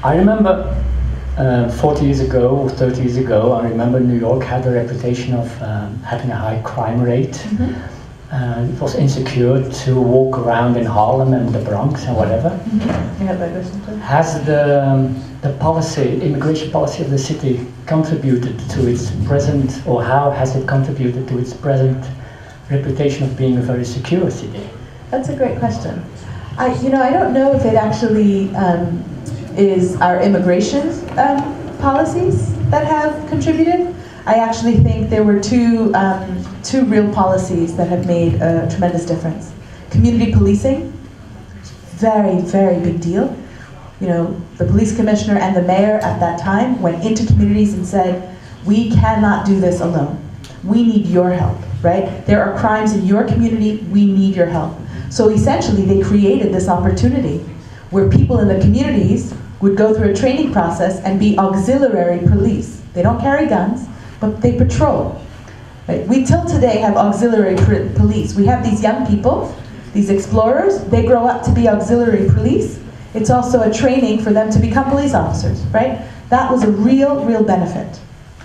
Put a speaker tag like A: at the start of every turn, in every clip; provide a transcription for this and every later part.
A: I remember 40 years ago or 30 years ago, I remember New York had a reputation of having a high crime rate. It was insecure to walk around in Harlem and the Bronx and whatever. Has the policy, immigration policy of the city contributed to its present, or how has it contributed to its present reputation of being a very secure city?
B: That's a great question. I don't know if it actually is our immigration policies that have contributed. I actually think there were two real policies that have made a tremendous difference. Community policing, very, very big deal. You know, the police commissioner and the mayor at that time went into communities and said, we cannot do this alone. We need your help, right? There are crimes in your community, we need your help. So essentially they created this opportunity where people in the communities would go through a training process and be auxiliary police. They don't carry guns, but they patrol. Right? We till today have auxiliary police. We have these young people, these explorers, they grow up to be auxiliary police. It's also a training for them to become police officers, right? That was a real, real benefit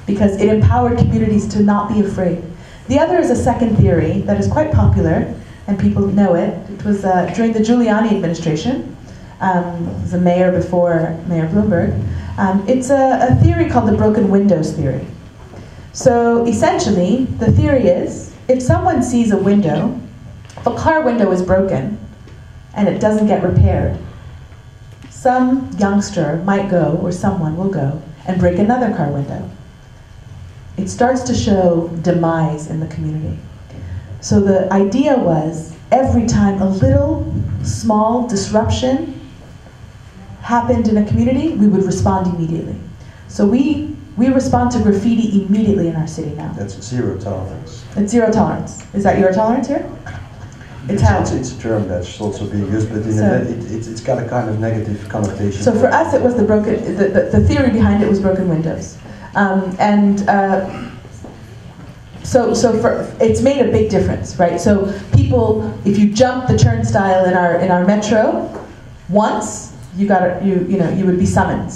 B: because it empowered communities to not be afraid. The other is a second theory that is quite popular, and people know it. It was during the Giuliani administration. Was the mayor before Mayor Bloomberg. It's a theory called the broken windows theory. So essentially, the theory is, if someone sees a window, if a car window is broken and it doesn't get repaired, some youngster might go, or someone will go, and break another car window. It starts to show demise in the community. So the idea was, every time a little small disruption happened in a community, we would respond immediately. So we respond to graffiti immediately in our city now.
C: That's zero tolerance.
B: It's zero tolerance. Is that your tolerance here?
C: It's a term that's also being used, but it's got a kind of negative connotation.
B: So for us, it was the theory behind it was broken windows. So it's made a big difference, right? So people, if you jump the turnstile in our metro once, you would be summoned.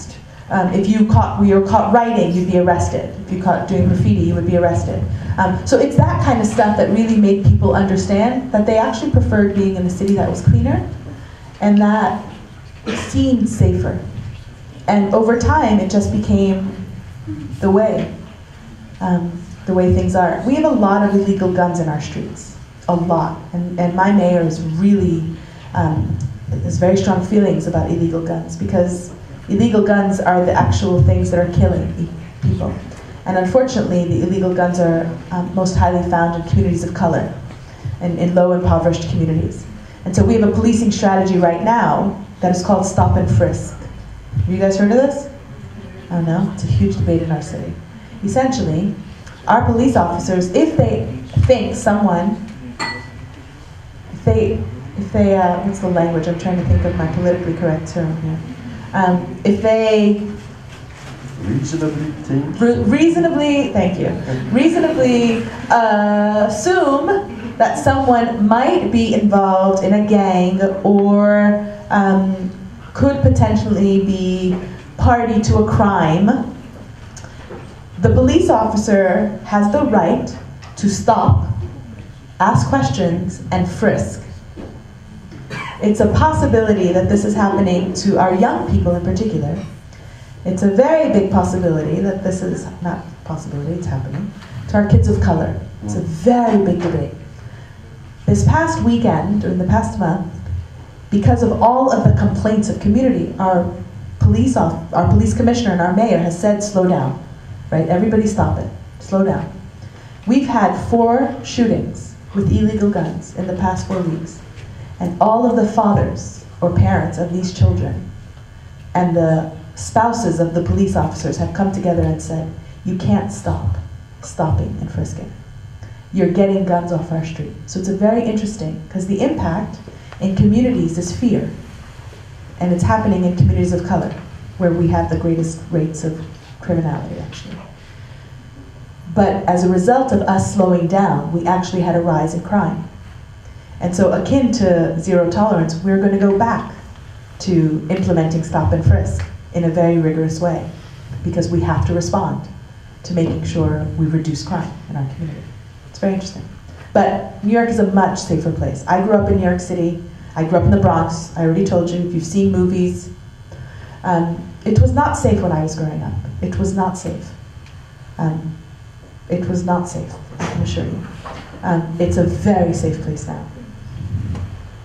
B: If you were caught writing, you'd be arrested. If you caught doing graffiti, you would be arrested. So it's that kind of stuff that really made people understand that they actually preferred being in a city that was cleaner and that it seemed safer. And over time, it just became the way things are. We have a lot of illegal guns in our streets, a lot. And my mayor is really, has very strong feelings about illegal guns because illegal guns are the actual things that are killing people. And unfortunately, the illegal guns are most highly found in communities of color and in low impoverished communities. And so we have a policing strategy right now that is called Stop and Frisk. Have you guys heard of this? Oh no? It's a huge debate in our city. Essentially, our police officers, if they think someone, what's the language? I'm trying to think of my politically correct term here. If they
C: reasonably think?
B: Thank you. Reasonably assume that someone might be involved in a gang or could potentially be party to a crime, the police officer has the right to stop, ask questions, and frisk. It's a possibility that this is happening to our young people in particular. It's a very big possibility that this is, not possibility, it's happening, to our kids of color. It's a very big debate. This past weekend, or in the past month, because of all of the complaints of community, our police commissioner and our mayor has said, slow down, right? Everybody stop it, slow down. We've had 4 shootings with illegal guns in the past 4 weeks. And all of the fathers or parents of these children and the spouses of the police officers have come together and said, you can't stop stopping and frisking. You're getting guns off our street. So it's a very interesting, because the impact in communities is fear. And it's happening in communities of color, where we have the greatest rates of criminality, actually. But as a result of us slowing down, we actually had a rise in crime. And so akin to zero tolerance, we're going to go back to implementing stop and frisk. in a very rigorous way, because we have to respond to making sure we reduce crime in our community. It's very interesting. But New York is a much safer place. I grew up in New York City. I grew up in the Bronx. I already told you, if you've seen movies. It was not safe when I was growing up. It was not safe. It was not safe, I can assure you. It's a very safe place now.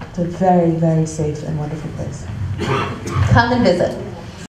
B: It's a very, very safe and wonderful place. Come and visit.